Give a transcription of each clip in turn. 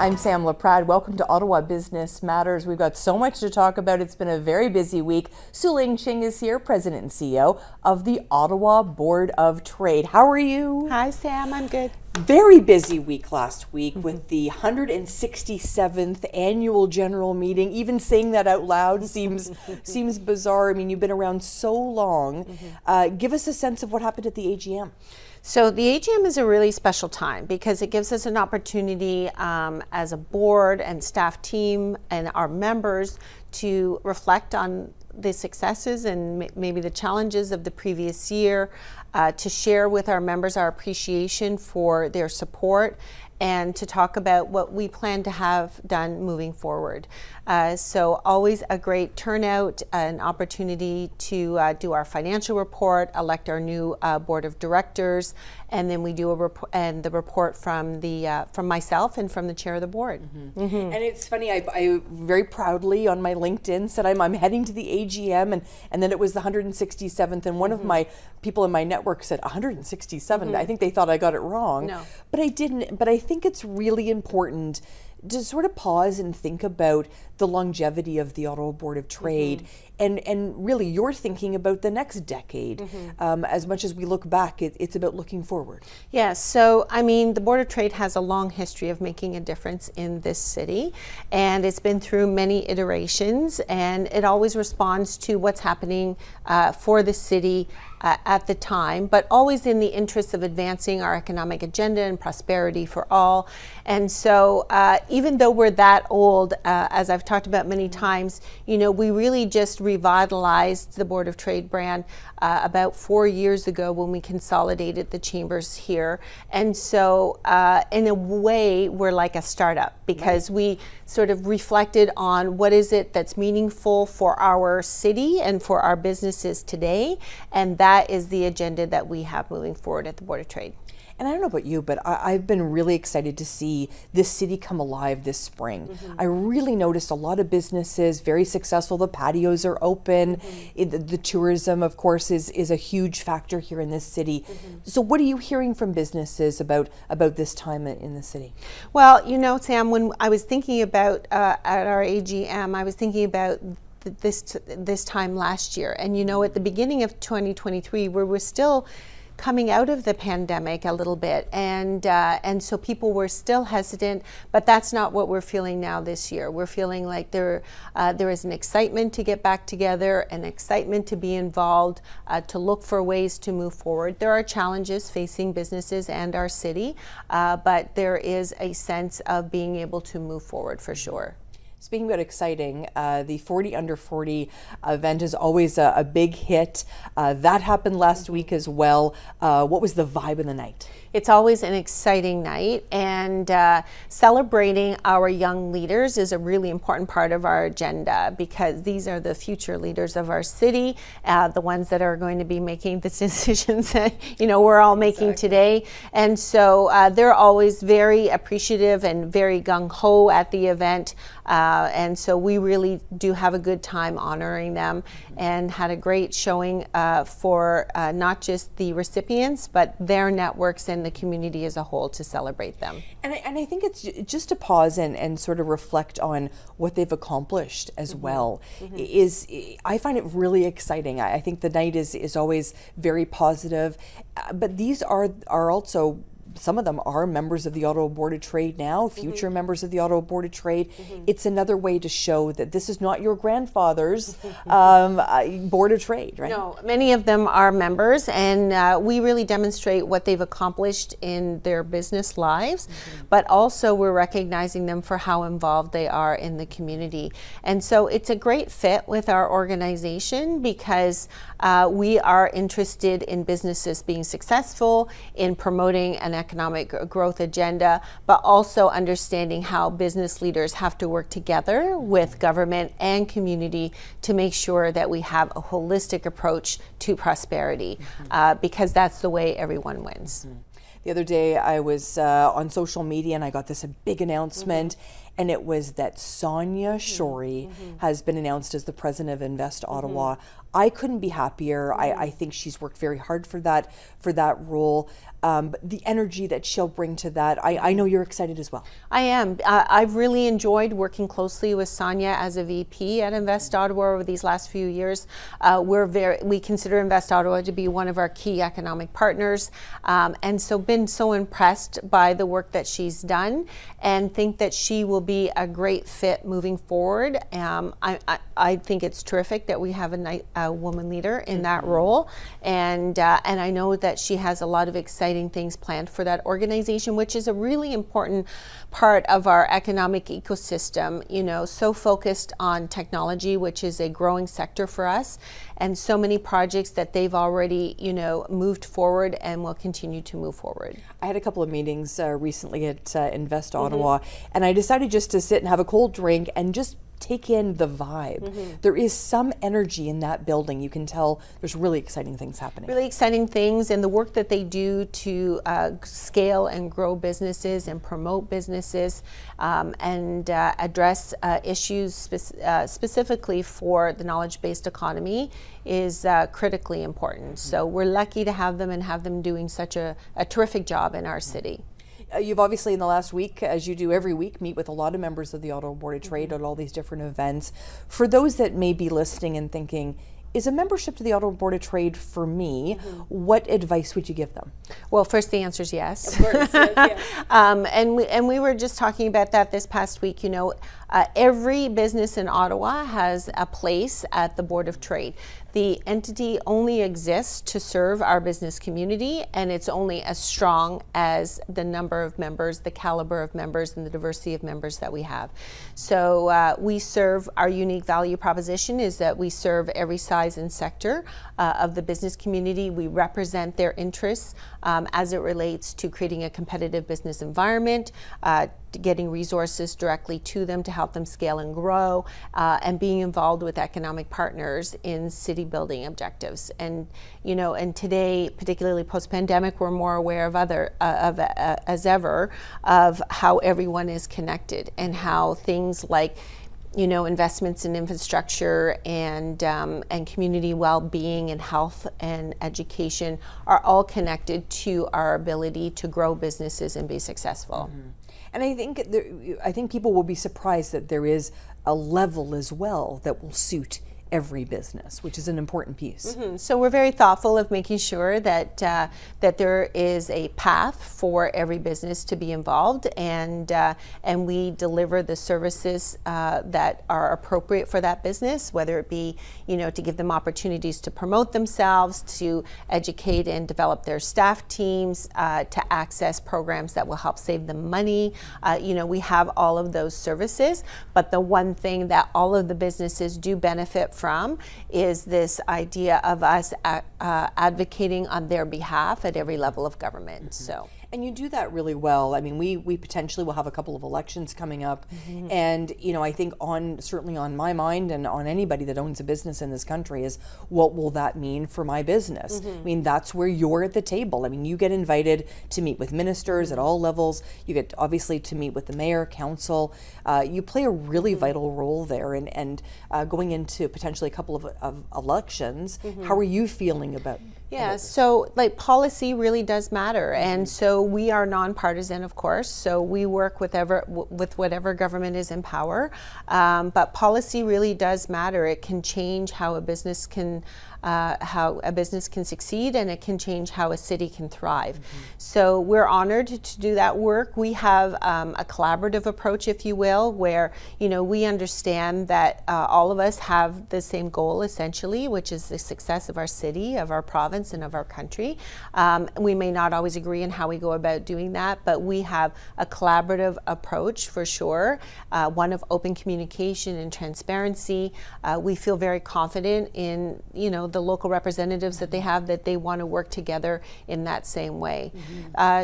I'm Sam LaPrade. Welcome to Ottawa Business Matters. We've got so much to talk about. It's been a very busy week. Sueling Ching is here, President and CEO of the Ottawa Board of Trade. How are you? Hi, Sam. I'm good. Very busy week last week with the 167th annual general meeting. Even saying that out loud seems bizarre. I mean, you've been around so long. Give us a sense of what happened at the AGM. So the AGM is a really special time because it gives us an opportunity as a board and staff team and our members to reflect on the successes and maybe the challenges of the previous year, to share with our members our appreciation for their support, and to talk about what we plan to have done moving forward. So always a great turnout, an opportunity to do our financial report, elect our new board of directors, and then we do a report, and the report from myself and from the chair of the board. And it's funny, I very proudly on my LinkedIn said I'm heading to the AGM, and then it was the 167th, and one of my people in my network said 167th. I think they thought I got it wrong. No. But I didn't. But I think it's really important to sort of pause and think about the longevity of the Ottawa Board of Trade, and really you're thinking about the next decade. As much as we look back, it's about looking forward. Yes, so I mean, the Board of Trade has a long history of making a difference in this city, and it's been through many iterations, and it always responds to what's happening for the city at the time, but always in the interest of advancing our economic agenda and prosperity for all. And so even though we're that old, as I've talked about many times, you know, we really just revitalized the Board of Trade brand about 4 years ago when we consolidated the chambers here. And so in a way, we're like a startup because we sort of reflected on what is it that's meaningful for our city and for our businesses today. And that is the agenda that we have moving forward at the Board of Trade. And I don't know about you, but I've been really excited to see this city come alive this spring. I really noticed a lot of businesses, very successful. The patios are open. The tourism, of course, is a huge factor here in this city. So what are you hearing from businesses about this time in the city? Well, you know, Sam, when I was thinking about at our AGM, I was thinking about this time last year. And, you know, at the beginning of 2023, we were still coming out of the pandemic a little bit, and so people were still hesitant, but that's not what we're feeling now this year. We're feeling like there is an excitement to get back together, an excitement to be involved, to look for ways to move forward. There are challenges facing businesses and our city, but there is a sense of being able to move forward for sure. Speaking about exciting, the 40 Under 40 event is always a big hit. That happened last week as well. What was the vibe of the night? It's always an exciting night, and celebrating our young leaders is a really important part of our agenda because these are the future leaders of our city, the ones that are going to be making the decisions that, you know, we're all making today. And so they're always very appreciative and very gung-ho at the event. And so we really do have a good time honoring them, and had a great showing for not just the recipients, but their networks and the community as a whole to celebrate them. And I think it's just to pause and sort of reflect on what they've accomplished as well. I find it really exciting. I think the night is always very positive, but these are also, some of them are members of the Ottawa Board of Trade now, future members of the Ottawa Board of Trade. It's another way to show that this is not your grandfather's Board of Trade, right? No, many of them are members, and we really demonstrate what they've accomplished in their business lives, but also we're recognizing them for how involved they are in the community. And so it's a great fit with our organization because we are interested in businesses being successful, in promoting an economic growth agenda, but also understanding how business leaders have to work together with government and community to make sure that we have a holistic approach to prosperity, because that's the way everyone wins. The other day I was on social media and I got this big announcement, and it was that Sonia Shorey has been announced as the president of Invest Ottawa. I couldn't be happier. I think she's worked very hard for that role. But the energy that she'll bring to that, I know you're excited as well. I am. I've really enjoyed working closely with Sonia as a VP at Invest Ottawa over these last few years. We consider Invest Ottawa to be one of our key economic partners, and so been so impressed by the work that she's done, and think that she will be a great fit moving forward. I think it's terrific that we have a woman leader in that role, and I know that she has a lot of exciting things planned for that organization, which is a really important part of our economic ecosystem, so focused on technology, which is a growing sector for us, and so many projects that they've already, moved forward and will continue to move forward. I had a couple of meetings recently at Invest Ottawa, and I decided just to sit and have a cold drink and just take in the vibe. There is some energy in that building. You can tell there's really exciting things happening. Really exciting things, and the work that they do to scale and grow businesses and promote businesses and address issues specifically for the knowledge-based economy is critically important. So we're lucky to have them and have them doing such a terrific job in our city. You've obviously in the last week, as you do every week, meet with a lot of members of the Ottawa Board of Trade at all these different events. For those that may be listening and thinking, is a membership to the Ottawa Board of Trade for me? What advice would you give them? Well, first the answer is yes. Of course, yes. And we were just talking about that this past week. Every business in Ottawa has a place at the Board of Trade. The entity only exists to serve our business community, and it's only as strong as the number of members, the caliber of members, and the diversity of members that we have. So our unique value proposition is that we serve every size and sector of the business community. We represent their interests as it relates to creating a competitive business environment, getting resources directly to them to help them scale and grow, and being involved with economic partners in city building objectives. And today, particularly post-pandemic, we're more aware as ever of how everyone is connected, and how things like investments in infrastructure and community well-being and health and education are all connected to our ability to grow businesses and be successful. And I think people will be surprised that there is a level as well that will suit every business, which is an important piece. So we're very thoughtful of making sure that that there is a path for every business to be involved, and we deliver the services that are appropriate for that business, whether it be to give them opportunities to promote themselves, to educate and develop their staff teams, to access programs that will help save them money. We have all of those services, but the one thing that all of the businesses do benefit from is this idea of us advocating on their behalf at every level of government. So. And you do that really well. I mean, we potentially will have a couple of elections coming up, and I think certainly on my mind and on anybody that owns a business in this country is, what will that mean for my business? I mean, that's where you're at the table. I mean, you get invited to meet with ministers at all levels. You get obviously to meet with the mayor, council. You play a really vital role there, and going into potentially a couple of elections. How are you feeling about? Yeah, so policy really does matter, and so we are nonpartisan, of course. So we work with whatever government is in power, but policy really does matter. It can change how a business can succeed, and it can change how a city can thrive. So we're honored to do that work. We have a collaborative approach, if you will, where we understand that all of us have the same goal essentially, which is the success of our city, of our province, and of our country. We may not always agree on how we go about doing that, but we have a collaborative approach for sure, one of open communication and transparency. We feel very confident in the local representatives that they have, that they want to work together in that same way.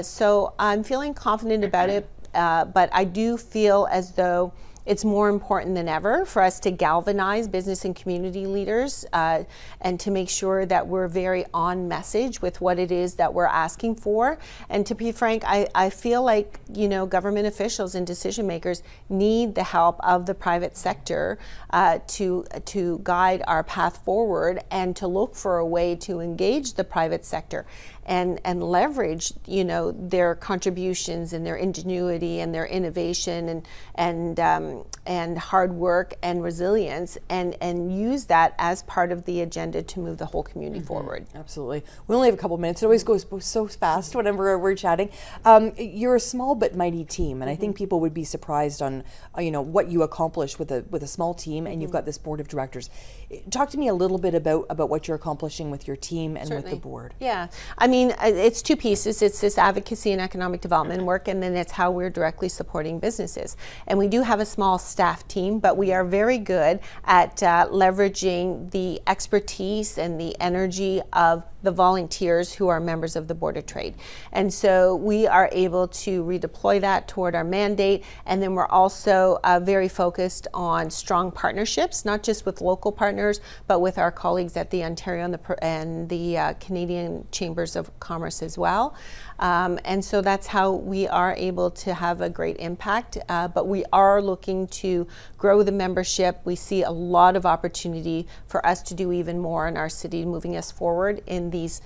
So I'm feeling confident about it, but I do feel as though it's more important than ever for us to galvanize business and community leaders and to make sure that we're very on message with what it is that we're asking for. And to be frank, I feel like, you know, government officials and decision makers need the help of the private sector to guide our path forward and to look for a way to engage the private sector and leverage, you know, their contributions and their ingenuity and their innovation and hard work and resilience and use that as part of the agenda to move the whole community forward. Absolutely. We only have a couple minutes. It always goes so fast whenever we're chatting. You're a small but mighty team, and I think people would be surprised on you know, what you accomplish with a small team, and you've got this board of directors. Talk to me a little bit about what you're accomplishing with your team and with the board. Yeah, I mean, it's two pieces. It's this advocacy and economic development work, and then it's how we're directly supporting businesses. And we do have a small staff team, but we are very good at leveraging the expertise and the energy of the volunteers who are members of the Board of Trade. And so we are able to redeploy that toward our mandate. And then we're also very focused on strong partnerships, not just with local partners, but with our colleagues at the Ontario and the Canadian Chambers of Commerce as well. And so that's how we are able to have a great impact. But we are looking to grow the membership. We see a lot of opportunity for us to do even more in our city, moving us forward in these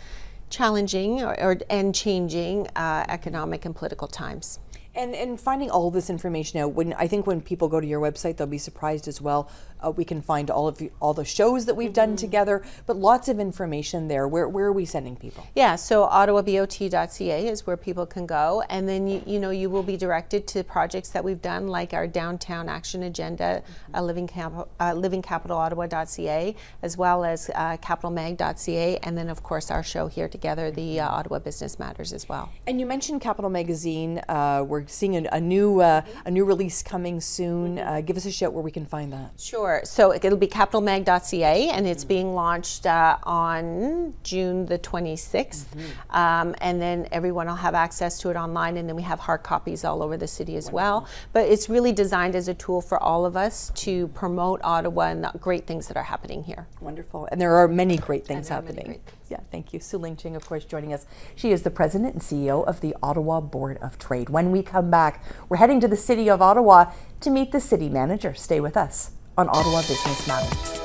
challenging and changing economic and political times. And finding all this information out, when people go to your website, they'll be surprised as well. We can find all the shows that we've done together, but lots of information there. Where are we sending people? Yeah, so ottawabot.ca is where people can go, and then you will be directed to projects that we've done, like our downtown action agenda, livingcapitalottawa.ca, as well as capitalmag.ca, and then of course our show here together, the Ottawa Business Matters as well. And you mentioned Capital Magazine. We're seeing a new release coming soon. Give us a shout where we can find that. Sure. So it'll be capitalmag.ca, and it's being launched on June the 26th. And then everyone will have access to it online, and then we have hard copies all over the city as well. But it's really designed as a tool for all of us to promote Ottawa and the great things that are happening here. Wonderful. And there are many great things happening. Yeah, thank you. Sueling Ching, of course, joining us. She is the president and CEO of the Ottawa Board of Trade. When we come back, we're heading to the city of Ottawa to meet the city manager. Stay with us on Ottawa Business Matters.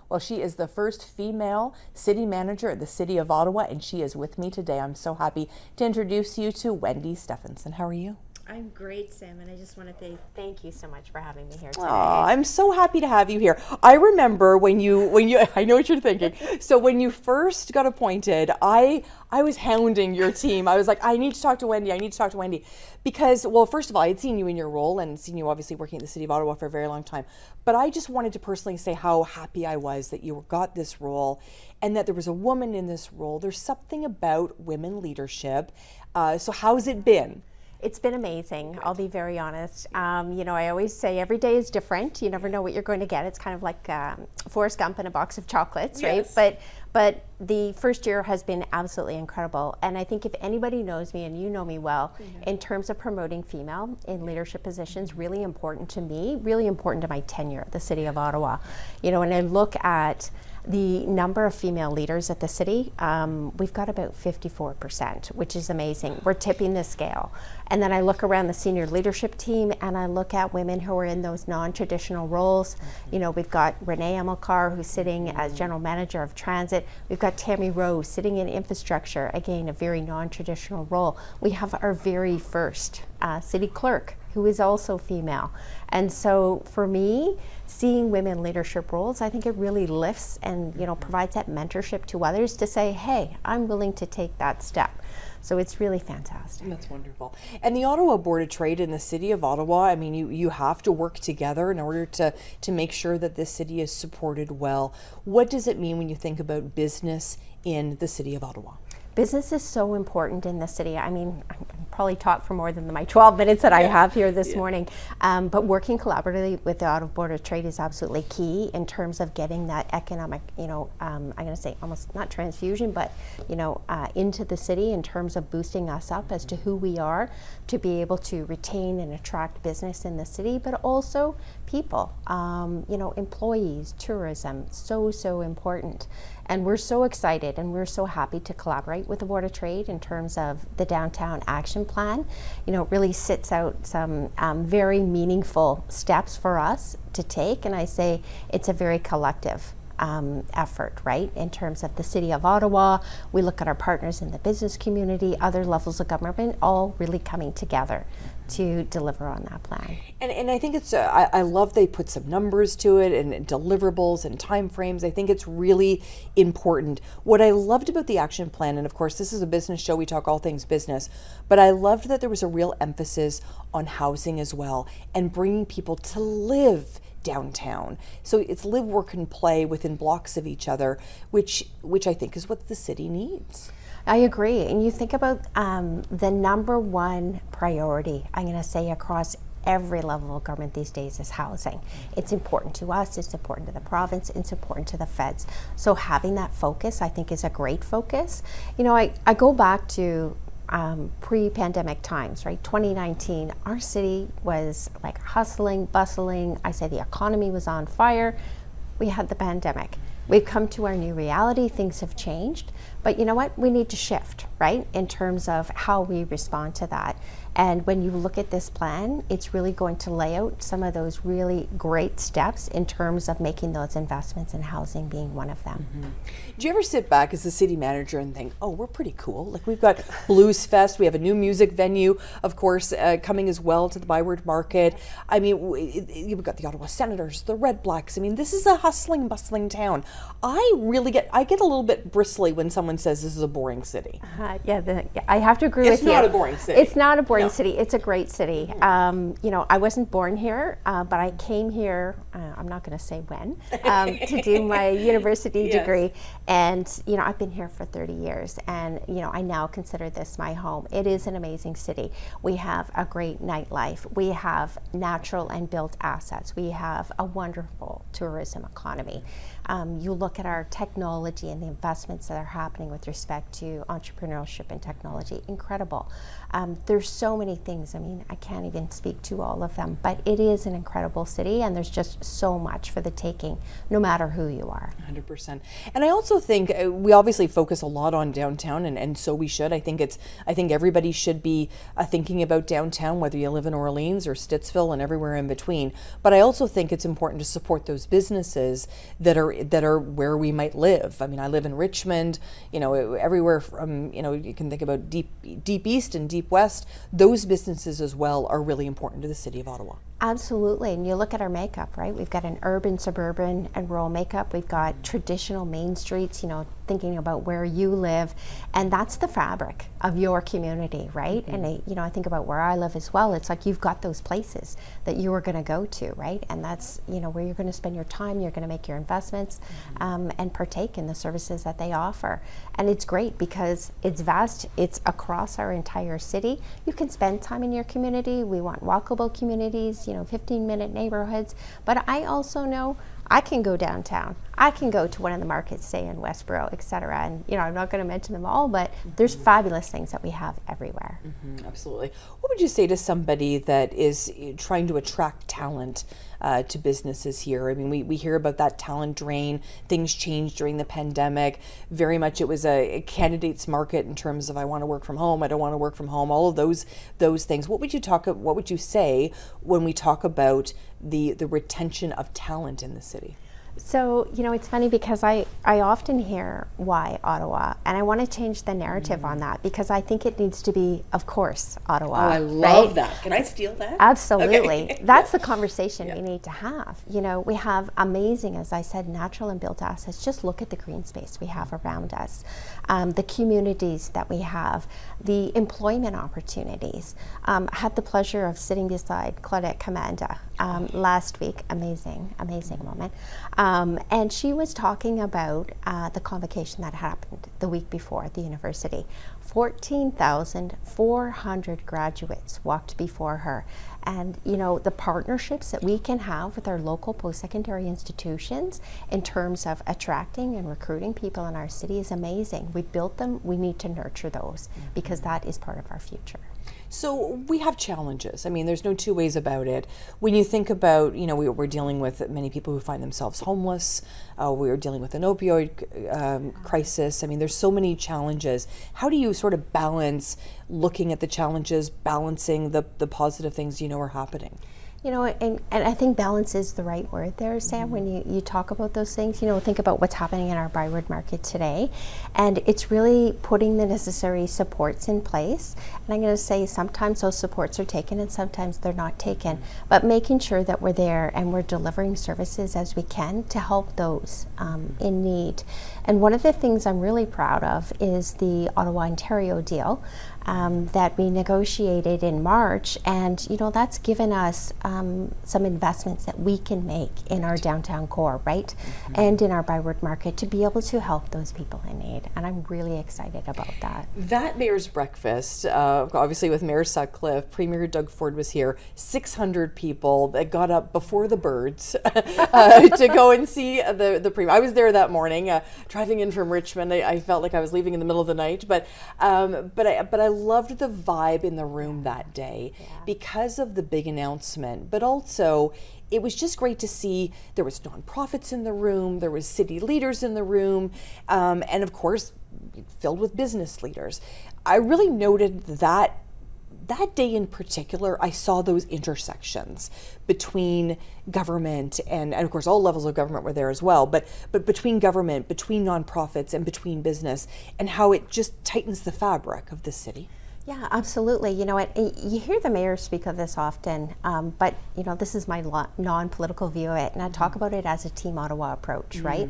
Well, she is the first female city manager at the City of Ottawa, and she is with me today. I'm so happy to introduce you to Wendy Stephanson. How are you? I'm great, Sam, and I just want to say thank you so much for having me here today. Oh, I'm so happy to have you here. I remember when you I know what you're thinking. So when you first got appointed, I was hounding your team. I was like, I need to talk to Wendy. Because, well, first of all, I had seen you in your role and seen you obviously working at the City of Ottawa for a very long time. But I just wanted to personally say how happy I was that you got this role and that there was a woman in this role. There's something about women leadership. So how's it been? It's been amazing. I'll be very honest. I always say every day is different. You never know what you're going to get. It's kind of like Forrest Gump and a box of chocolates, right? Yes. But the first year has been absolutely incredible. And I think if anybody knows me, and you know me well, in terms of promoting female in leadership positions, really important to me, really important to my tenure at the City of Ottawa. When I look at the number of female leaders at the city, we've got about 54%, which is amazing. We're tipping the scale. And then I look around the senior leadership team and I look at women who are in those non-traditional roles. We've got Renee Amilcar, who's sitting as General Manager of Transit. We've got Tammy Rose sitting in infrastructure, again, a very non-traditional role. We have our very first city clerk, who is also female. And so for me, seeing women in leadership roles, I think it really lifts and provides that mentorship to others to say, hey, I'm willing to take that step. So it's really fantastic. That's wonderful. And the Ottawa Board of Trade in the City of Ottawa, I mean, you have to work together in order to make sure that this city is supported well. What does it mean when you think about business in the City of Ottawa? business is so important in the city. I mean, I probably talk for more than my 12 minutes that I have here this morning, but working collaboratively with the Ottawa Board of Trade is absolutely key in terms of getting that economic, I'm going to say almost not transfusion, but, into the city in terms of boosting us up as to who we are, to be able to retain and attract business in the city, but also people, employees, tourism, so important. And we're so excited and we're so happy to collaborate with the Board of Trade in terms of the Downtown Action Plan. It really sets out some very meaningful steps for us to take, and I say it's a very collective effort, right? In terms of the City of Ottawa, we look at our partners in the business community, other levels of government, all really coming together to deliver on that plan. And I think it's, I love they put some numbers to it and deliverables and timeframes. I think it's really important. What I loved about the action plan, and of course this is a business show, we talk all things business, but I loved that there was a real emphasis on housing as well and bringing people to live downtown. So it's live, work, and play within blocks of each other, which I think is what the city needs. I agree. And you think about the number one priority, I'm going to say across every level of government these days, is housing. It's important to us, it's important to the province, it's important to the feds. So having that focus, I think, is a great focus. I go back to pre-pandemic times, right? 2019, our city was like hustling, bustling. I say the economy was on fire. We had the pandemic. We've come to our new reality. Things have changed. But you know what? We need to shift, right? In terms of how we respond to that. And when you look at this plan, it's really going to lay out some of those really great steps in terms of making those investments in housing being one of them. Mm-hmm. Do you ever sit back as the city manager and think, oh, we're pretty cool? Like, we've got Blues Fest, we have a new music venue, of course, coming as well to the Byward Market. I mean, you've got the Ottawa Senators, the Red Blacks. I mean, this is a hustling, bustling town. I get a little bit bristly when someone says this is a boring city. I have to agree with you. It's not a boring city. It's not a boring city. It's a great city. I wasn't born here, but I came here, I'm not going to say when, to do my university degree. And, I've been here for 30 years. And, I now consider this my home. It is an amazing city. We have a great nightlife. We have natural and built assets. We have a wonderful tourism economy. You look at our technology and the investments that are happening with respect to entrepreneurship and technology, incredible. There's so many things. I mean, I can't even speak to all of them, but it is an incredible city, and there's just so much for the taking, no matter who you are. 100%. And I also think we obviously focus a lot on downtown, and so we should. I think everybody should be thinking about downtown, whether you live in Orleans or Stittsville and everywhere in between. But I also think it's important to support those businesses that are where we might live. I mean, I live in Richmond, everywhere from, you can think about deep east and deep west. Those businesses as well are really important to the City of Ottawa. Absolutely. And you look at our makeup, right? We've got an urban, suburban, and rural makeup. We've got traditional main streets, thinking about where you live. And that's the fabric of your community, right? Mm-hmm. And I think about where I live as well. It's like you've got those places that you are going to go to, right? And that's, where you're going to spend your time, you're going to make your investments, and partake in the services that they offer. And it's great because it's vast. It's across our entire city. You can spend time in your community. We want walkable communities, 15-minute neighborhoods. But I also know I can go downtown. I can go to one of the markets, say in Westboro, et cetera. And, I'm not going to mention them all, but there's fabulous things that we have everywhere. Mm-hmm, absolutely. What would you say to somebody that is trying to attract talent to businesses here? I mean, we hear about that talent drain. Things changed during the pandemic. Very much it was a candidates market in terms of I want to work from home, I don't want to work from home, all of those things. What would you say when we talk about the retention of talent in the city? So, it's funny because I often hear why Ottawa, and I want to change the narrative on that because I think it needs to be, of course, Ottawa. Oh, I love that. Can I steal that? Absolutely. Okay. That's the conversation we need to have. We have amazing, as I said, natural and built assets. Just look at the green space we have around us, the communities that we have, the employment opportunities. I had the pleasure of sitting beside Claudette Commanda last week. Amazing moment. And she was talking about the convocation that happened the week before at the university. 14,400 graduates walked before her. And you know, the partnerships that we can have with our local post-secondary institutions in terms of attracting and recruiting people in our city is amazing. We built them, we need to nurture those because that is part of our future. So we have challenges. I mean, there's no two ways about it. When you think about, you know, we're dealing with many people who find themselves homeless. We're dealing with an opioid crisis. I mean, there's so many challenges. How do you sort of balance looking at the challenges, balancing the positive things you know are happening? You know, and I think balance is the right word there, Sam, when you talk about those things. You know, think about what's happening in our Byward market today. And it's really putting the necessary supports in place. And I'm going to say sometimes those supports are taken and sometimes they're not taken. But making sure that we're there and we're delivering services as we can to help those in need. And one of the things I'm really proud of is the Ottawa-Ontario deal that we negotiated in March. And, you know, that's given us some investments that we can make in our downtown core, right? And in our Byward market to be able to help those people in need. And I'm really excited about that. That mayor's breakfast, obviously with Mayor Sutcliffe, Premier Doug Ford was here, 600 people that got up before the birds to go and see the Premier. I was there that morning, driving in from Richmond. I felt like I was leaving in the middle of the night, but I loved the vibe in the room that day because of the big announcement, but also it was just great to see there was nonprofits in the room, there was city leaders in the room, and of course filled with business leaders. I really noted that day in particular, I saw those intersections between government and of course all levels of government were there as well, but between government, between nonprofits, and between business, and how it just tightens the fabric of the city. Yeah, absolutely. You know what, you hear the mayor speak of this often, but you know, this is my non-political view of it, and I talk about it as a Team Ottawa approach, right?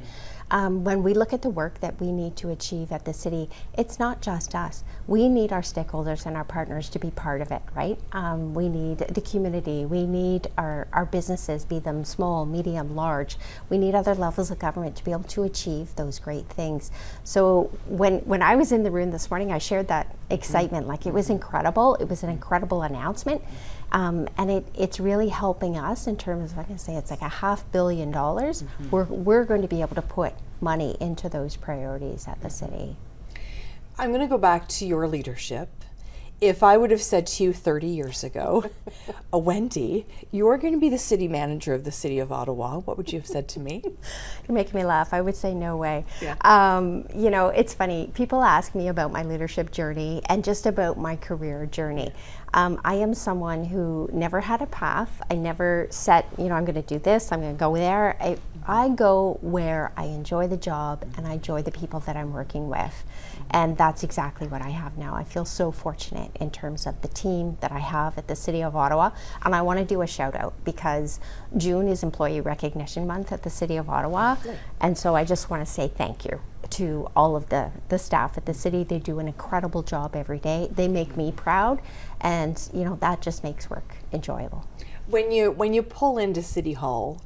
When we look at the work that we need to achieve at the city, it's not just us. We need our stakeholders and our partners to be part of it, right? We need the community. We need our businesses, be them small, medium, large. We need other levels of government to be able to achieve those great things. So when I was in the room this morning, I shared that excitement. Like, it was incredible. It was an incredible announcement. And it's really helping us in terms of, like I say, it's like $500 million. We're going to be able to put money into those priorities at the city. I'm going to go back to your leadership. If I would have said to you 30 years ago, Wendy, you're going to be the city manager of the city of Ottawa, what would you have said to me? You're making me laugh. I would say no way. Yeah. You know, it's funny. People ask me about my leadership journey and just about my career journey. I am someone who never had a path. I never set, you know, I'm going to do this, I'm going to go there. I go where I enjoy the job and I enjoy the people that I'm working with. And that's exactly what I have now. I feel so fortunate in terms of the team that I have at the City of Ottawa. And I want to do a shout out because June is Employee Recognition Month at the City of Ottawa. And so I just want to say thank you to all of the staff at the city. They do an incredible job every day. They make me proud, and you know, that just makes work enjoyable. When you pull into City Hall,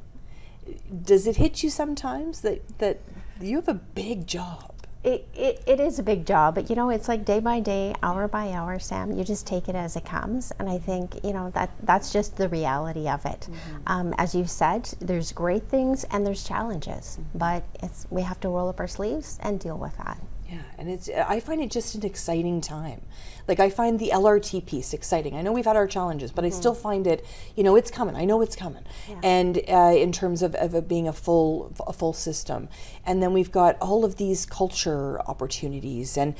does it hit you sometimes that you have a big job? It is a big job, but you know, it's like day by day, hour by hour, Sam. You just take it as it comes, and I think, you know, that's just the reality of it. As you said, there's great things and there's challenges, but we have to roll up our sleeves and deal with that. Yeah, and I find it just an exciting time. Like, I find the LRT piece exciting. I know we've had our challenges, but I still find it, you know, it's coming. I know it's coming. Yeah. And in terms of it being a full system. And then we've got all of these culture opportunities and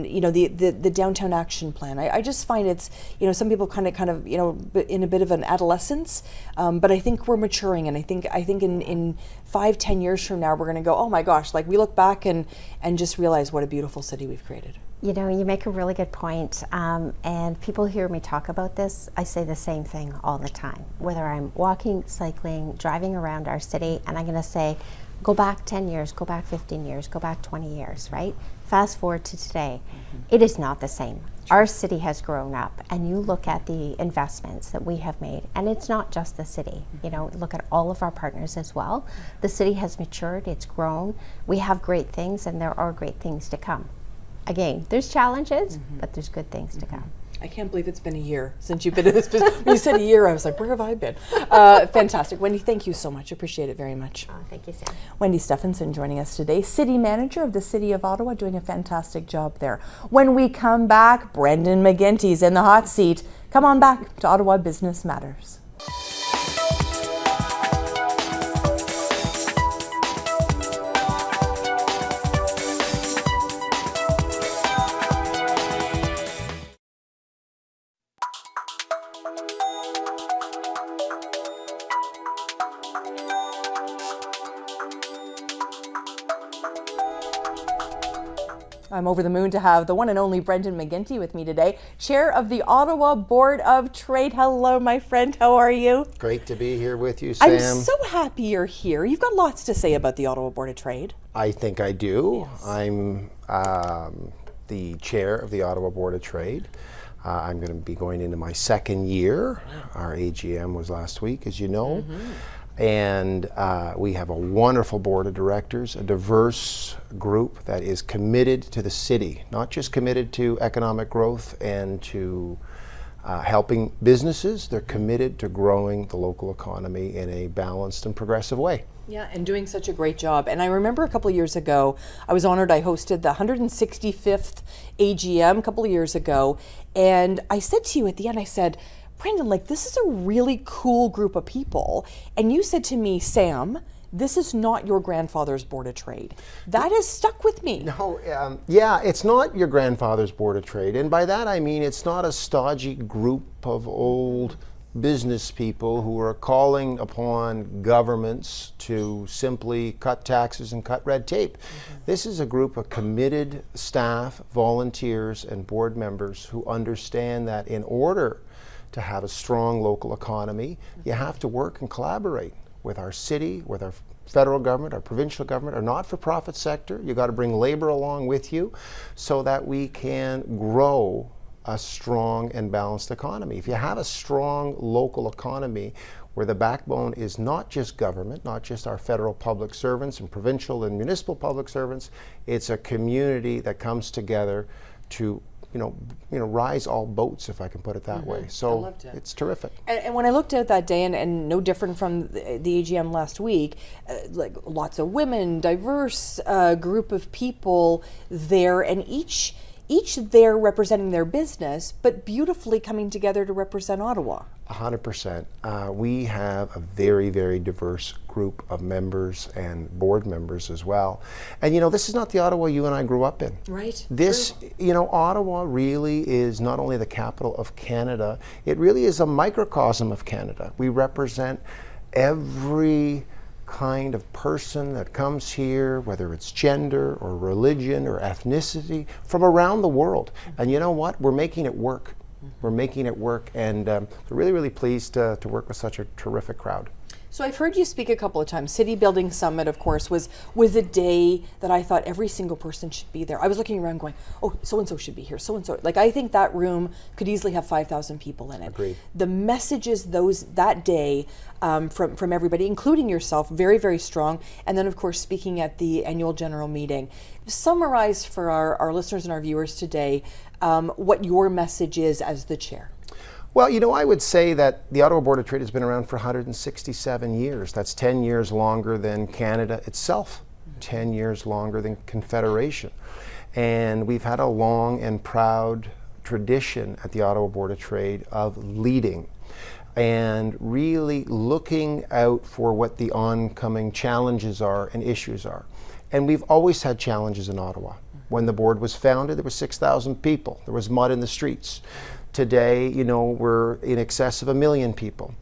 you know, the downtown action plan. I just find it's, you know, some people kind of, you know, in a bit of an adolescence, but I think we're maturing, and I think in 5-10 years from now, we're going to go, oh my gosh, like, we look back and just realize what a beautiful city we've created. You know, you make a really good point, and people hear me talk about this. I say the same thing all the time, whether I'm walking, cycling, driving around our city, and I'm going to say, go back 10 years, go back 15 years, go back 20 years, right? Fast forward to today, it is not the same. Our city has grown up, and you look at the investments that we have made, and it's not just the city. You know, look at all of our partners as well. The city has matured, it's grown. We have great things, and there are great things to come. Again, there's challenges, but there's good things to come. I can't believe it's been a year since you've been in this business. When you said a year, I was like, where have I been? Fantastic. Wendy, thank you so much. Appreciate it very much. Oh, thank you, Sam. Wendy Stephanson joining us today, City Manager of the City of Ottawa, doing a fantastic job there. When we come back, Brendan McGuinty's in the hot seat. Come on back to Ottawa Business Matters. I'm over the moon to have the one and only Brendan McGuinty with me today, Chair of the Ottawa Board of Trade. Hello, my friend. How are you? Great to be here with you, Sam. I'm so happy you're here. You've got lots to say about the Ottawa Board of Trade. I think I do. Yes. I'm the chair of the Ottawa Board of Trade. I'm going to be going into my second year. Our AGM was last week, as you know. And we have a wonderful board of directors, a diverse group that is committed to the city, not just committed to economic growth and to helping businesses. They're committed to growing the local economy in a balanced and progressive way. Yeah, and doing such a great job. And I remember a couple of years ago, I was honored. I hosted the 165th AGM a couple of years ago. And I said to you at the end, I said, Brendan, like, this is a really cool group of people. And you said to me, Sam, this is not your grandfather's board of trade. That has stuck with me. No, yeah, it's not your grandfather's board of trade. And by that I mean it's not a stodgy group of old business people who are calling upon governments to simply cut taxes and cut red tape. This is a group of committed staff, volunteers, and board members who understand that in order to have a strong local economy, you have to work and collaborate with our city, with our federal government, our provincial government, our not-for-profit sector. You got to bring labor along with you so that we can grow a strong and balanced economy. If you have a strong local economy where the backbone is not just government, not just our federal public servants and provincial and municipal public servants, it's a community that comes together to rise all boats, if I can put it that way. So it's terrific. And when I looked at that day, and no different from the AGM last week, like lots of women, diverse group of people there, and each there representing their business, but beautifully coming together to represent Ottawa. 100%. We have a very, very diverse group of members and board members as well. And this is not the Ottawa you and I grew up in. Right. This, Ottawa really is not only the capital of Canada, it really is a microcosm of Canada. We represent every kind of person that comes here, whether it's gender or religion or ethnicity, from around the world. And you know what? We're making it work. We're making it work, and we're really, really pleased to work with such a terrific crowd. So I've heard you speak a couple of times. City Building Summit, of course, was a day that I thought every single person should be there. I was looking around going, oh, so-and-so should be here, so-and-so. Like, I think that room could easily have 5,000 people in it. Agreed. The messages that day from everybody, including yourself, very, very strong. And then, of course, speaking at the annual general meeting. Summarize for our listeners and our viewers today what your message is as the chair. Well, I would say that the Ottawa Board of Trade has been around for 167 years. That's 10 years longer than Canada itself, 10 years longer than Confederation. And we've had a long and proud tradition at the Ottawa Board of Trade of leading and really looking out for what the oncoming challenges are and issues are. And we've always had challenges in Ottawa. When the board was founded, there were 6,000 people. There was mud in the streets. Today, we're in excess of 1 million people.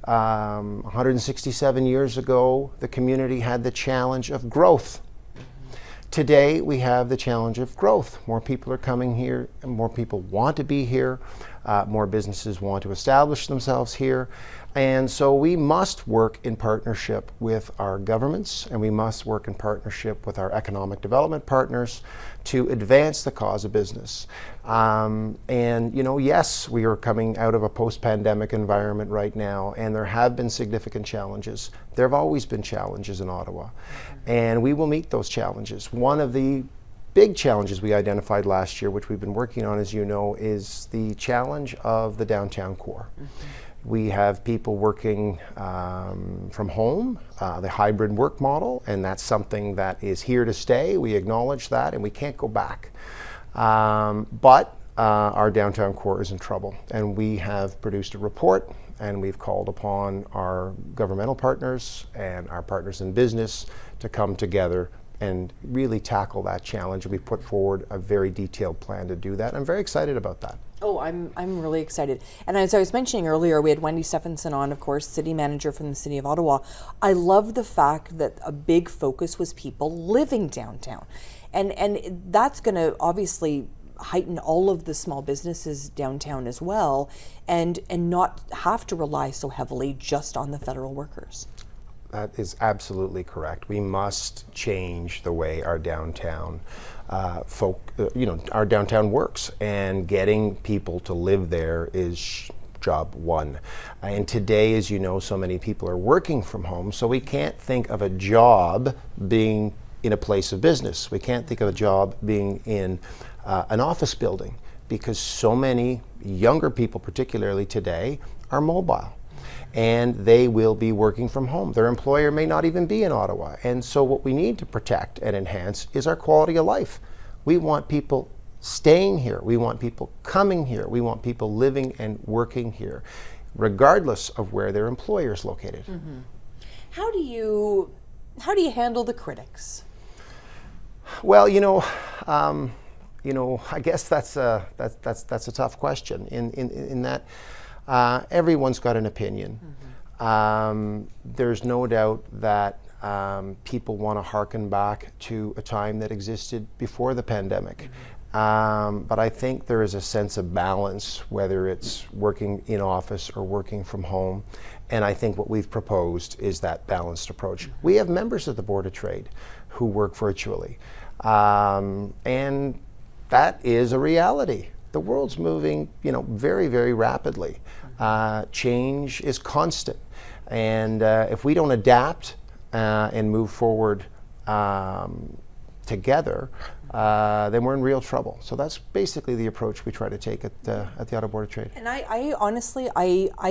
167 years ago, the community had the challenge of growth. Today, we have the challenge of growth. More people are coming here, and more people want to be here. More businesses want to establish themselves here. And so we must work in partnership with our governments, and we must work in partnership with our economic development partners to advance the cause of business. And yes, we are coming out of a post-pandemic environment right now, and there have been significant challenges. There have always been challenges in Ottawa, and we will meet those challenges. One of the big challenges we identified last year, which we've been working on, as you know, is the challenge of the downtown core. We have people working from home, the hybrid work model, and that's something that is here to stay. We acknowledge that, and we can't go back. But our downtown core is in trouble, and we have produced a report, and we've called upon our governmental partners and our partners in business to come together and really tackle that challenge. We put forward a very detailed plan to do that. I'm very excited about that. Oh, I'm really excited. And as I was mentioning earlier, we had Wendy Stephanson on, of course, city manager from the city of Ottawa. I love the fact that a big focus was people living downtown. And that's going to obviously heighten all of the small businesses downtown as well, and not have to rely so heavily just on the federal workers. That is absolutely correct. We must change the way our downtown our downtown works, and getting people to live there is job one. And today, as you know, so many people are working from home, so we can't think of a job being in a place of business. We can't think of a job being in an office building, because so many younger people, particularly today, are mobile. And they will be working from home. Their employer may not even be in Ottawa. And so what we need to protect and enhance is our quality of life. We want people staying here. We want people coming here. We want people living and working here, regardless of where their employer is located. Mm-hmm. How do you handle the critics? Well, I guess that's a tough question. In that. Everyone's got an opinion. Mm-hmm. There's no doubt that people want to hearken back to a time that existed before the pandemic. Mm-hmm. But I think there is a sense of balance, whether it's working in office or working from home. And I think what we've proposed is that balanced approach. Mm-hmm. We have members of the Board of Trade who work virtually. And that is a reality. The world's moving, very, very rapidly. Change is constant, and if we don't adapt and move forward together, then we're in real trouble. So that's basically the approach we try to take at the Ottawa Board of Trade. And I honestly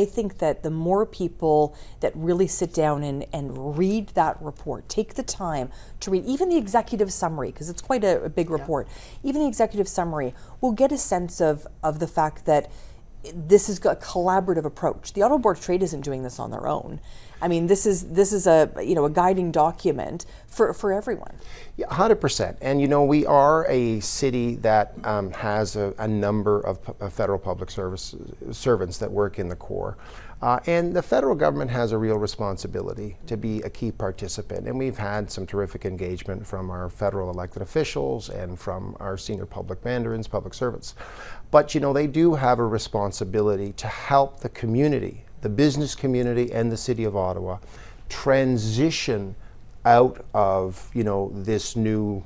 think that the more people that really sit down and read that report, take the time to read even the executive summary, because it's quite a big report, even the executive summary, will get a sense of the fact that this is a collaborative approach. The Ottawa Board of Trade isn't doing this on their own. I mean, this is a guiding document for everyone. Yeah, 100%. And we are a city that has a number of federal public servants that work in the core. And the federal government has a real responsibility to be a key participant. And we've had some terrific engagement from our federal elected officials and from our senior public mandarins, public servants. But they do have a responsibility to help the community, the business community and the city of Ottawa, transition out of this new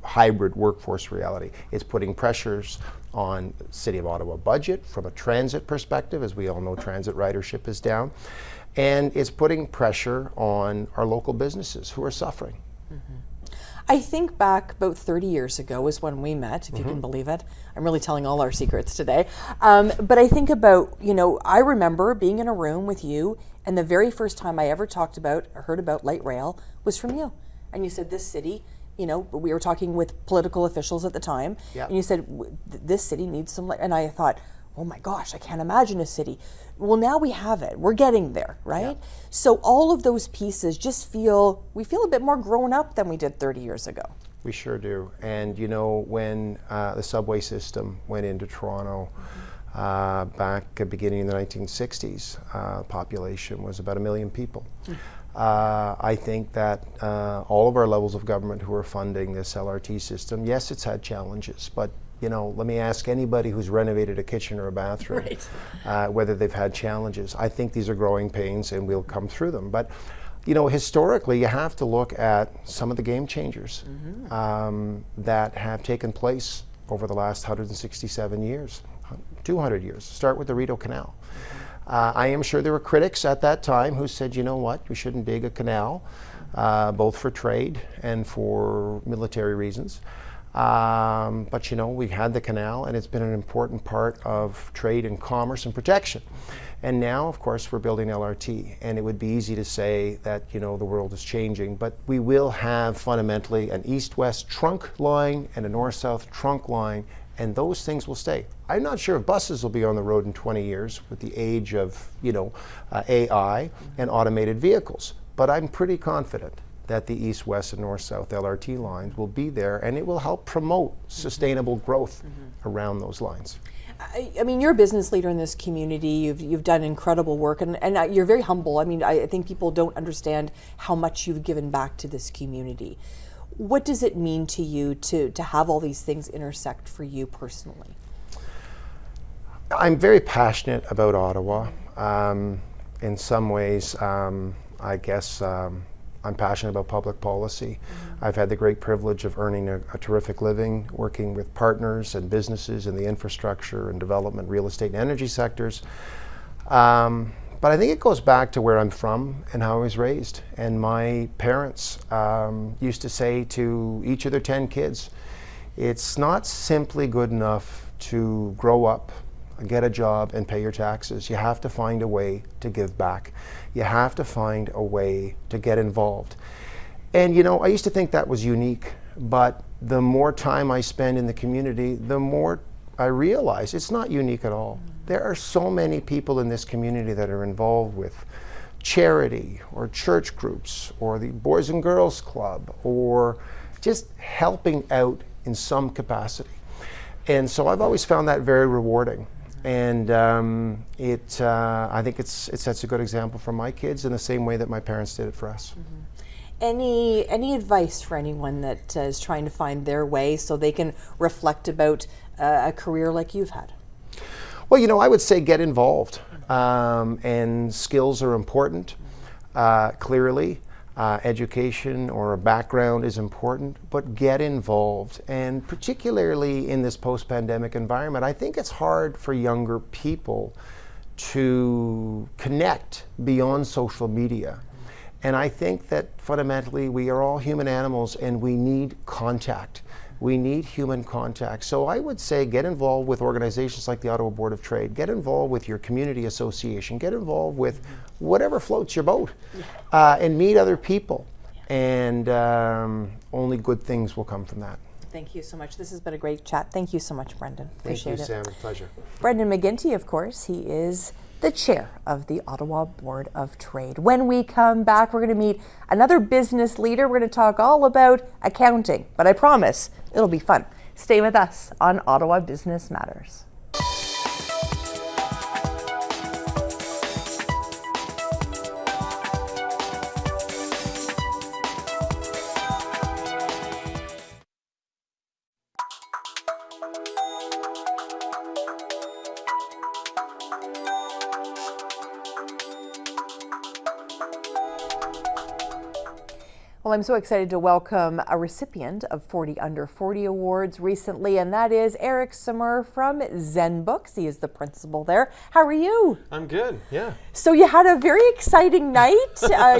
hybrid workforce reality. It's putting pressures on City of Ottawa budget from a transit perspective. As we all know, transit ridership is down, and it's putting pressure on our local businesses who are suffering. Mm-hmm. I think back about 30 years ago is when we met, if you can believe it. I'm really telling all our secrets today. But I think about, I remember being in a room with you, and the very first time I ever heard about light rail was from you. And you said, this city, we were talking with political officials at the time, and you said, this city needs some light. And I thought, oh my gosh, I can't imagine a city. Well, now we have it. We're getting there, right? Yeah. So all of those pieces we feel a bit more grown up than we did 30 years ago. We sure do. And when the subway system went into Toronto back at the beginning of the 1960s, population was about 1 million people. I think that all of our levels of government who are funding this LRT system, yes, it's had challenges, but Let me ask anybody who's renovated a kitchen or a bathroom whether they've had challenges. I think these are growing pains and we'll come through them. But historically, you have to look at some of the game changers that have taken place over the last 167 years, 200 years. Start with the Rideau Canal. I am sure there were critics at that time who said, you know what, we shouldn't dig a canal, both for trade and for military reasons. But we've had the canal, and it's been an important part of trade and commerce and protection. And now, of course, we're building LRT, and it would be easy to say that, the world is changing, but we will have fundamentally an east-west trunk line and a north-south trunk line, and those things will stay. I'm not sure if buses will be on the road in 20 years with the age of, AI and automated vehicles, but I'm pretty confident that the east, west, and north, south LRT lines will be there, and it will help promote sustainable growth around those lines. I mean, you're a business leader in this community. You've done incredible work, and you're very humble. I mean, I think people don't understand how much you've given back to this community. What does it mean to you to have all these things intersect for you personally? I'm very passionate about Ottawa. In some ways, I guess I'm passionate about public policy. I've had the great privilege of earning a terrific living, working with partners and businesses in the infrastructure and development, real estate and energy sectors. But I think it goes back to where I'm from and how I was raised. And my parents used to say to each of their 10 kids, it's not simply good enough to grow up, get a job, and pay your taxes. You have to find a way to give back. You have to find a way to get involved. And I used to think that was unique, but the more time I spend in the community, the more I realize it's not unique at all. There are so many people in this community that are involved with charity or church groups or the Boys and Girls Club or just helping out in some capacity. And so I've always found that very rewarding. And I think it sets a good example for my kids in the same way that my parents did it for us. Any advice for anyone that is trying to find their way so they can reflect about a career like you've had? Well, I would say get involved, and skills are important, clearly. Education or a background is important, but get involved. And particularly in this post-pandemic environment, I think it's hard for younger people to connect beyond social media. And I think that fundamentally we are all human animals and we need contact. We need human contact. So I would say get involved with organizations like the Ottawa Board of Trade, get involved with your community association, get involved with whatever floats your boat, and meet other people. And only good things will come from that. Thank you so much. This has been a great chat. Thank you so much, Brendan. Appreciate Thank you, it. Sam. Pleasure. Brendan McGuinty, of course, he is the chair of the Ottawa Board of Trade. When we come back, we're going to meet another business leader. We're going to talk all about accounting, but I promise it'll be fun. Stay with us on Ottawa Business Matters. Well, I'm so excited to welcome a recipient of 40 Under 40 Awards recently, and that is Eric Saumure from Zenbooks. He is the principal there. How are you? I'm good, yeah. So you had a very exciting night.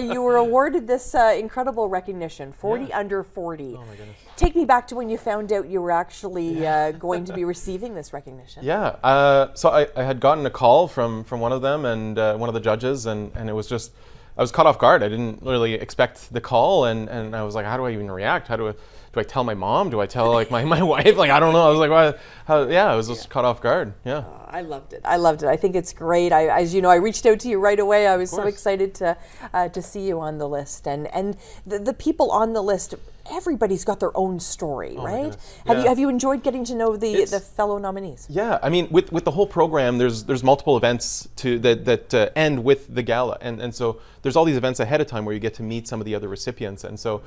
You were awarded this incredible recognition, 40 Under 40. Oh my goodness. Take me back to when you found out you were actually going to be receiving this recognition. Yeah, so I had gotten a call from one of them and one of the judges, and it was just, I was caught off guard. I didn't really expect the call, and I was like, how do I even react? Do I tell my mom? Do I tell like my wife? Like, I don't know. I was like, I was just caught off guard. Yeah. I loved it. I think it's great. As you know, I reached out to you right away. I was so excited to see you on the list, and the people on the list. Everybody's got their own story, right? Have you enjoyed getting to know the fellow nominees? Yeah, I mean, with the whole program, there's multiple events that end with the gala, and so there's all these events ahead of time where you get to meet some of the other recipients, and so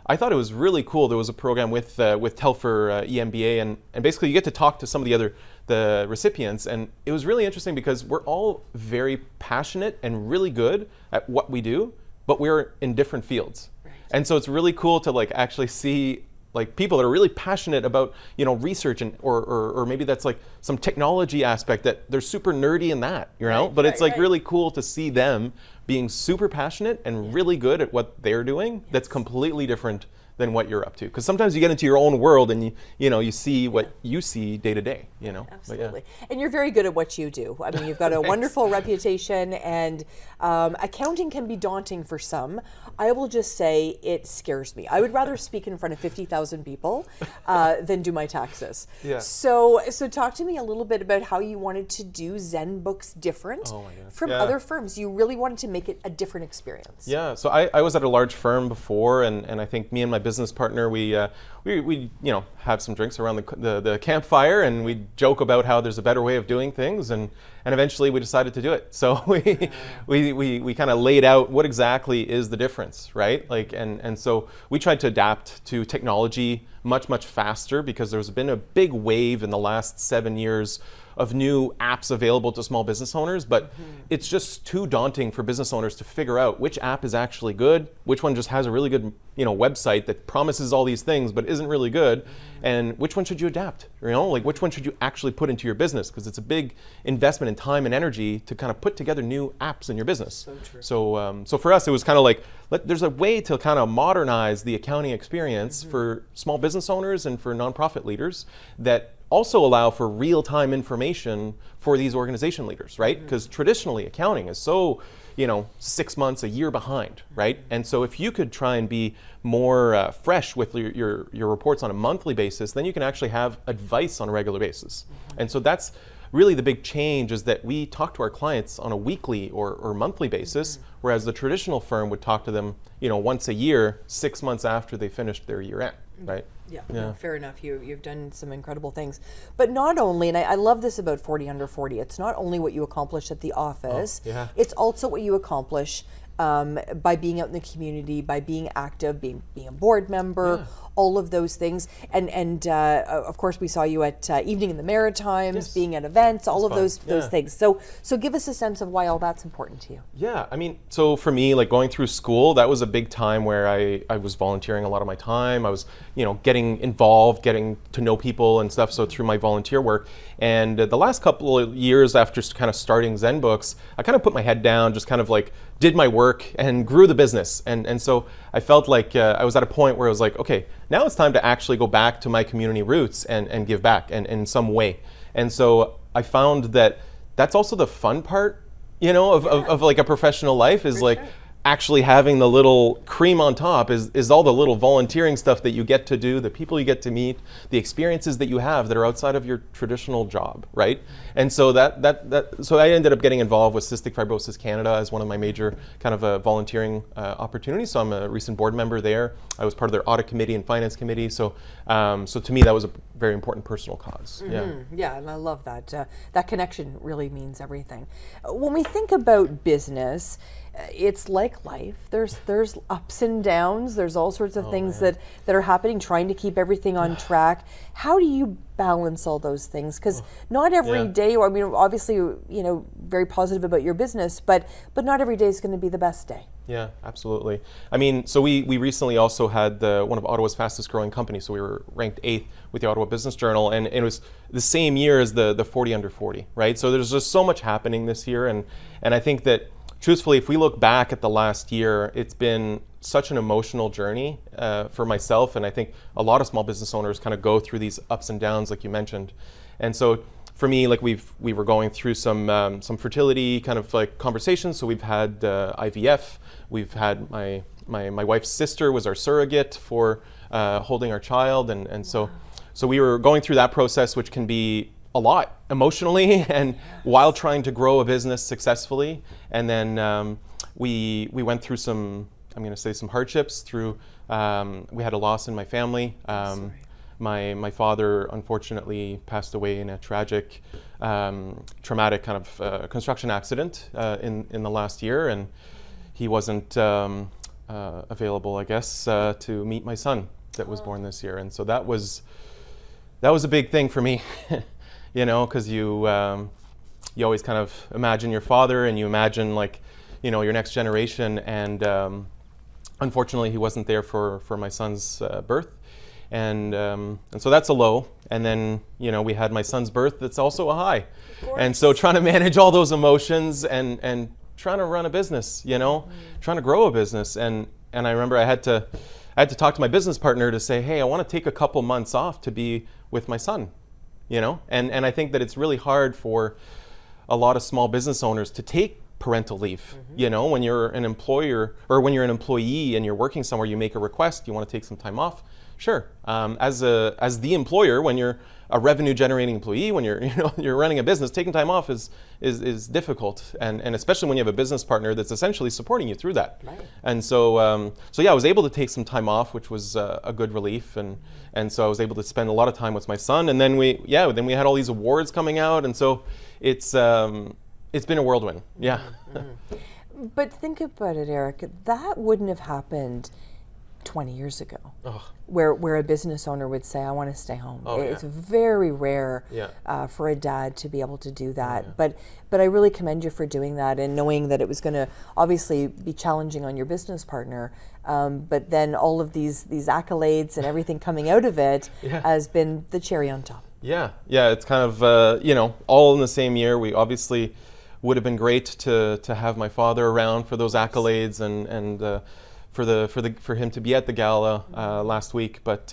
I thought it was really cool. There was a program with Telfer EMBA, and basically you get to talk to some of the recipients, and it was really interesting because we're all very passionate and really good at what we do, but we're in different fields. Right. And so it's really cool to like actually see like people that are really passionate about, you know, research and or maybe that's like some technology aspect that they're super nerdy in that, you know, but it's like really cool to see them being super passionate and really good at what they're doing. That's completely different than what you're up to, because sometimes you get into your own world and you see what you see day to day, you know. Absolutely. And you're very good at what you do. I mean, you've got a wonderful reputation, and accounting can be daunting for some. I will just say it scares me. I would rather speak in front of 50,000 people than do my taxes. Yeah. So talk to me a little bit about how you wanted to do Zenbooks different from other firms. You really wanted to make it a different experience. Yeah. So I was at a large firm before, and I think me and my business partner, we have some drinks around the campfire, and we joke about how there's a better way of doing things, and eventually we decided to do it. So we kind of laid out what exactly is the difference, right? Like and so we tried to adapt to technology much faster, because there's been a big wave in the last 7 years of new apps available to small business owners, but it's just too daunting for business owners to figure out which app is actually good, which one just has a really good, website that promises all these things but isn't really good, and which one should you adapt, like which one should you actually put into your business, because it's a big investment in time and energy to kind of put together new apps in your business. So true. So for us, it was kind of like, there's a way to kind of modernize the accounting experience for small business owners and for nonprofit leaders that also allow for real-time information for these organization leaders, right? Because traditionally accounting is so, 6 months, a year behind, right? And so if you could try and be more fresh with your reports on a monthly basis, then you can actually have advice on a regular basis. And so that's really the big change, is that we talk to our clients on a weekly or monthly basis, whereas the traditional firm would talk to them, once a year, 6 months after they finished their year end, right? Yeah, no, fair enough. You've done some incredible things. But not only, and I love this about 40 Under 40, it's not only what you accomplish at the office, it's also what you accomplish by being out in the community, by being active, being a board member, all of those things. And of course, we saw you at Evening in the Maritimes, being at events, all of those things. So give us a sense of why all that's important to you. Yeah, I mean, so for me, like going through school, that was a big time where I was volunteering a lot of my time. I was, getting involved, getting to know people and stuff, so through my volunteer work. And the last couple of years after kind of starting Zenbooks, I kind of put my head down, just kind of like did my work and grew the business. And so I felt like I was at a point where I was like, okay, now it's time to actually go back to my community roots and give back and in some way. And so I found that that's also the fun part, of like a professional life, is like actually having the little cream on top is all the little volunteering stuff that you get to do, the people you get to meet, the experiences that you have that are outside of your traditional job, right? And so so I ended up getting involved with Cystic Fibrosis Canada as one of my major kind of volunteering opportunities. So I'm a recent board member there. I was part of their audit committee and finance committee. So to me, that was a very important personal cause. Yeah, and I love that. That connection really means everything. When we think about business, it's like life. There's ups and downs. There's all sorts of things that are happening, trying to keep everything on track. How do you balance all those things? Because not every day, or I mean, obviously, very positive about your business, but not every day is going to be the best day. Yeah, absolutely. I mean, so we recently also had one of Ottawa's fastest growing companies. So we were ranked 8th with the Ottawa Business Journal, and it was the same year as the 40 Under 40, right? So there's just so much happening this year, and I think that truthfully, if we look back at the last year, it's been such an emotional journey for myself, and I think a lot of small business owners kind of go through these ups and downs, like you mentioned. And so for me, like we were going through some fertility kind of like conversations. So we've had IVF. We've had my wife's sister was our surrogate for holding our child, and so we were going through that process, which can be a lot emotionally and while trying to grow a business successfully. And then we went through some hardships through, we had a loss in my family. My father unfortunately passed away in a tragic, traumatic kind of construction accident in the last year, and he wasn't available, I guess, to meet my son that was born this year. And so that was a big thing for me, you know, because you always kind of imagine your father and you imagine, like, you know, your next generation. And unfortunately, he wasn't there for my son's birth. And so that's a low. And then, you know, we had my son's birth. That's also a high. And so trying to manage all those emotions and trying to run a business, you know, trying to grow a business. And I remember I had to talk to my business partner to say, hey, I want to take a couple months off to be with my son, you know. And I think that it's really hard for a lot of small business owners to take parental leave. You know, when you're an employer or when you're an employee and you're working somewhere, you make a request, you want to take some time off. Sure. As the employer, when you're a revenue generating employee, when you're running a business, taking time off is difficult, and especially when you have a business partner that's essentially supporting you through that. Right. And so yeah, I was able to take some time off, which was a good relief, and so I was able to spend a lot of time with my son. And then we had all these awards coming out, and so it's been a whirlwind. Yeah. But think about it, Eric. That wouldn't have happened 20 years ago, where a business owner would say, I want to stay home. It's very rare for a dad to be able to do that. But I really commend you for doing that and knowing that it was going to obviously be challenging on your business partner. But then all of these accolades and everything coming out of it has been the cherry on top. Yeah, it's kind of, you know, all in the same year. We obviously would have been great to have my father around for those accolades and for him to be at the gala last week, but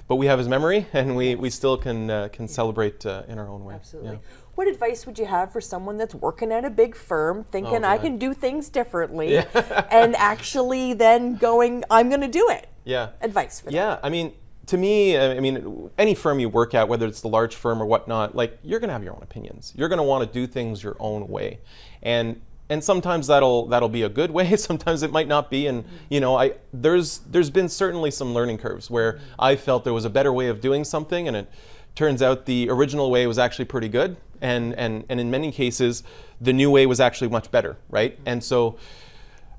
we have his memory, and we still can celebrate in our own way. Absolutely. Yeah. What advice would you have for someone that's working at a big firm, thinking I can do things differently, and actually then going, I'm going to do it? Yeah. Advice for them. Yeah, I mean, to me, any firm you work at, whether it's the large firm or whatnot, like, you're going to have your own opinions. You're going to want to do things your own way, and sometimes that'll be a good way. Sometimes it might not be. And you know, there's been certainly some learning curves where I felt there was a better way of doing something, and it turns out the original way was actually pretty good. And in many cases, the new way was actually much better, right? And so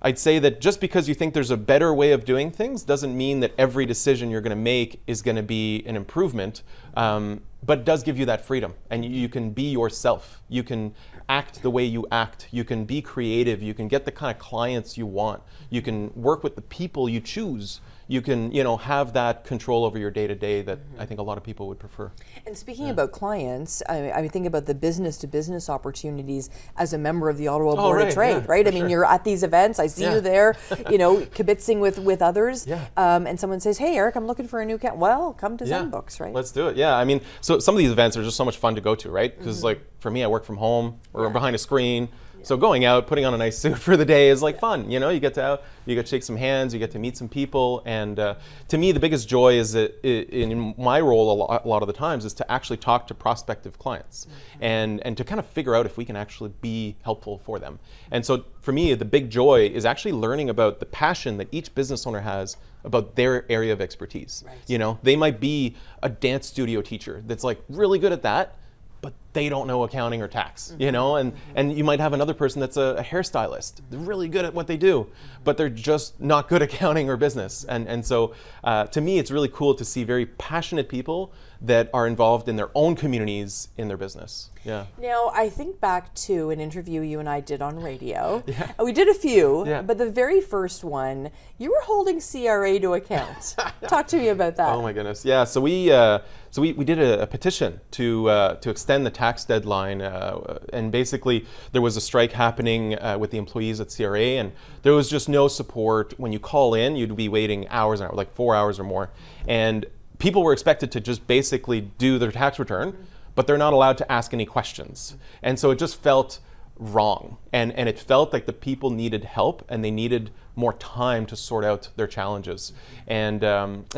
I'd say that just because you think there's a better way of doing things doesn't mean that every decision you're going to make is going to be an improvement, but it does give you that freedom, and you can be yourself. You can act the way you act. You can be creative. You can get the kind of clients you want. You can work with the people you choose. You can, you know, have that control over your day-to-day that I think a lot of people would prefer. And speaking about clients, I mean, think about the business-to-business opportunities as a member of the Ottawa Board of Trade, right? I mean, you're at these events. I see you there, you know, kibitzing with others. And someone says, hey, Eric, I'm looking for a new account. Well, come to Zenbooks, right? Let's do it. Yeah, I mean, so some of these events are just so much fun to go to, right? Because like, for me, I work from home or behind a screen. So going out, putting on a nice suit for the day is like fun. You know, you get to shake some hands, you get to meet some people, and to me, the biggest joy is that in my role a lot of the times is to actually talk to prospective clients and to kind of figure out if we can actually be helpful for them. And so for me, the big joy is actually learning about the passion that each business owner has about their area of expertise. You know, they might be a dance studio teacher that's like really good at that, but they don't know accounting or tax, you know, and you might have another person that's a hairstylist. They're really good at what they do, but they're just not good at accounting or business. And so to me, it's really cool to see very passionate people that are involved in their own communities in their business. Yeah. Now, I think back to an interview you and I did on radio. We did a few, but the very first one, you were holding CRA to account. Talk to me about that. Oh my goodness. Yeah, so we did a petition to extend the tax deadline, and basically there was a strike happening with the employees at CRA, and there was just no support. When you call in, you'd be waiting hours and hours, like 4 hours or more, and people were expected to just basically do their tax return, but they're not allowed to ask any questions. And so it just felt wrong, and it felt like the people needed help and they needed more time to sort out their challenges. And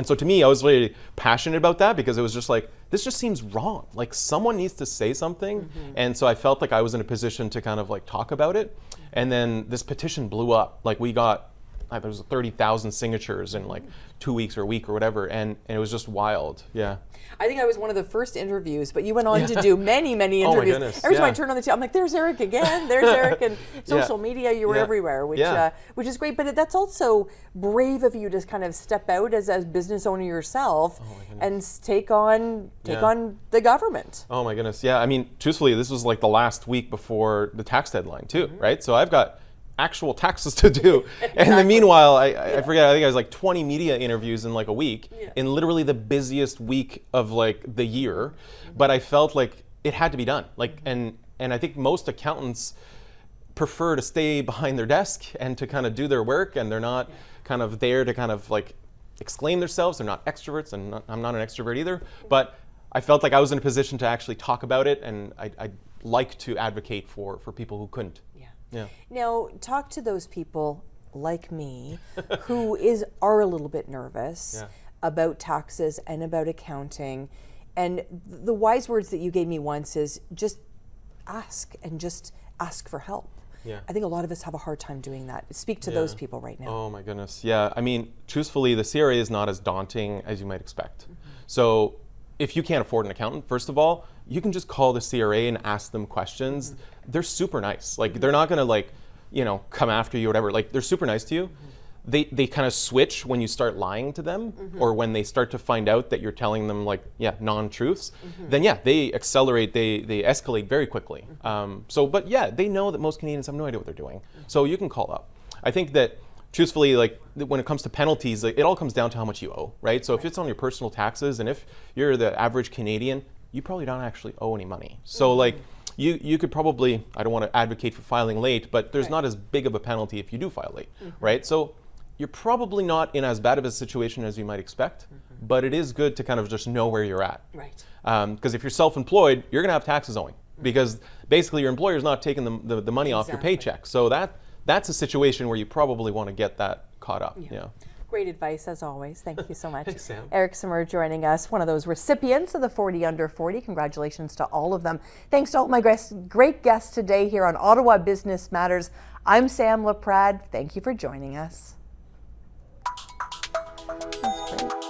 so to me, I was really passionate about that because it was just like, this just seems wrong. Like, someone needs to say something. And so I felt like I was in a position to kind of like talk about it. And then this petition blew up. Like, we got there was 30,000 signatures in like 2 weeks or a week or whatever, and it was just wild. Yeah. I think I was one of the first interviews, but you went on to do many, many Oh my interviews. goodness, Every time I yeah. turn on the TV, I'm like, there's Eric again, there's Eric. And social media, you were Yeah. everywhere, which Yeah. which is great. But that's also brave of you to kind of step out as a business owner yourself and take on the government. Oh my goodness. Yeah. I mean, truthfully, this was like the last week before the tax deadline too, right? So I've got actual taxes to do. And in the meanwhile, I forget, I think I was like 20 media interviews in like a week, in literally the busiest week of like the year. But I felt like it had to be done. Like, and I think most accountants prefer to stay behind their desk and to kind of do their work, and they're not kind of there to kind of like exclaim themselves. They're not extroverts, and I'm not an extrovert either. But I felt like I was in a position to actually talk about it, and I'd like to advocate for people who couldn't. Yeah. Now, talk to those people like me who are a little bit nervous about taxes and about accounting. And the wise words that you gave me once is just ask, and just ask for help. Yeah. I think a lot of us have a hard time doing that. Speak to those people right now. Oh my goodness. Yeah. I mean, truthfully, the CRA is not as daunting as you might expect. So if you can't afford an accountant, first of all, you can just call the CRA and ask them questions. They're super nice. Like, they're not gonna like, come after you or whatever. Like, they're super nice to you. They kind of switch when you start lying to them, or when they start to find out that you're telling them like, non-truths. Then they accelerate, they escalate very quickly. But they know that most Canadians have no idea what they're doing. So you can call up. I think that truthfully, like when it comes to penalties, like, it all comes down to how much you owe, right? So if it's on your personal taxes, and if you're the average Canadian, you probably don't actually owe any money. So like, you could probably, I don't want to advocate for filing late, but there's not as big of a penalty if you do file late, right? So you're probably not in as bad of a situation as you might expect, but it is good to kind of just know where you're at. Right. Because if you're self-employed, you're gonna have taxes owing, because basically your employer's not taking the money off your paycheck. So that's a situation where you probably want to get that caught up. Yeah. Great advice, as always. Thank you so much. Thanks, Sam. Eric Saumure joining us, one of those recipients of the 40 Under 40. Congratulations to all of them. Thanks to all my great guests today here on Ottawa Business Matters. I'm Sam LaPrade. Thank you for joining us. That's great.